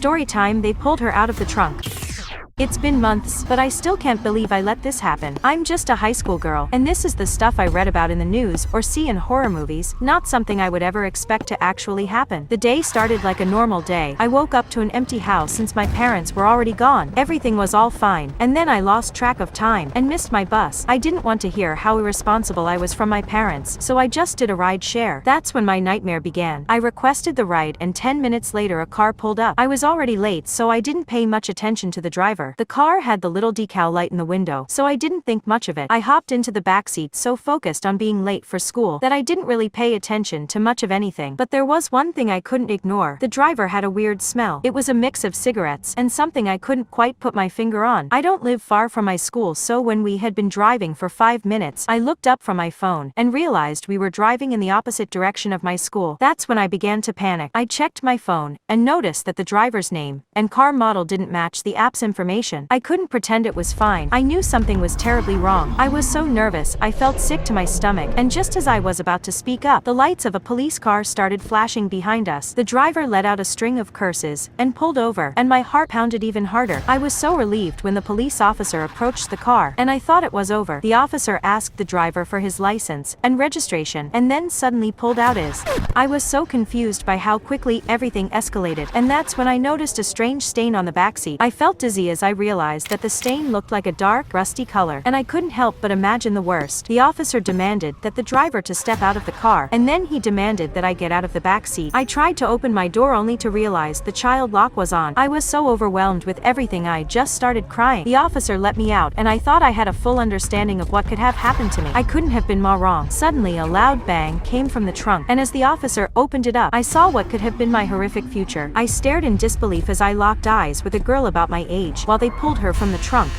Story time, they pulled her out of the trunk. It's been months, but I still can't believe I let this happen. I'm just a high school girl, and this is the stuff I read about in the news or see in horror movies, not something I would ever expect to actually happen. The day started like a normal day. I woke up to an empty house since my parents were already gone. Everything was all fine, and then I lost track of time and missed my bus. I didn't want to hear how irresponsible I was from my parents, so I just did a ride share. That's when my nightmare began. I requested the ride, and 10 minutes later a car pulled up. I was already late, so I didn't pay much attention to the driver. The car had the little decal light in the window, so I didn't think much of it. I hopped into the backseat, so focused on being late for school that I didn't really pay attention to much of anything. But there was one thing I couldn't ignore. The driver had a weird smell. It was a mix of cigarettes and something I couldn't quite put my finger on. I don't live far from my school, so when we had been driving for 5 minutes, I looked up from my phone and realized we were driving in the opposite direction of my school. That's when I began to panic. I checked my phone and noticed that the driver's name and car model didn't match the app's information. I couldn't pretend it was fine. I knew something was terribly wrong. I was so nervous, I felt sick to my stomach, and just as I was about to speak up, the lights of a police car started flashing behind us. The driver let out a string of curses and pulled over, and my heart pounded even harder. I was so relieved when the police officer approached the car, and I thought it was over. The officer asked the driver for his license and registration, and then suddenly pulled out his. I was so confused by how quickly everything escalated, and that's when I noticed a strange stain on the backseat. I felt dizzy as I realized that the stain looked like a dark, rusty color, and I couldn't help but imagine the worst. The officer demanded that the driver to step out of the car, and then he demanded that I get out of the back seat. I tried to open my door only to realize the child lock was on. I was so overwhelmed with everything I just started crying. The officer let me out, and I thought I had a full understanding of what could have happened to me. I couldn't have been more wrong. Suddenly a loud bang came from the trunk, and as the officer opened it up, I saw what could have been my horrific future. I stared in disbelief as I locked eyes with a girl about my age while they pulled her from the trunk.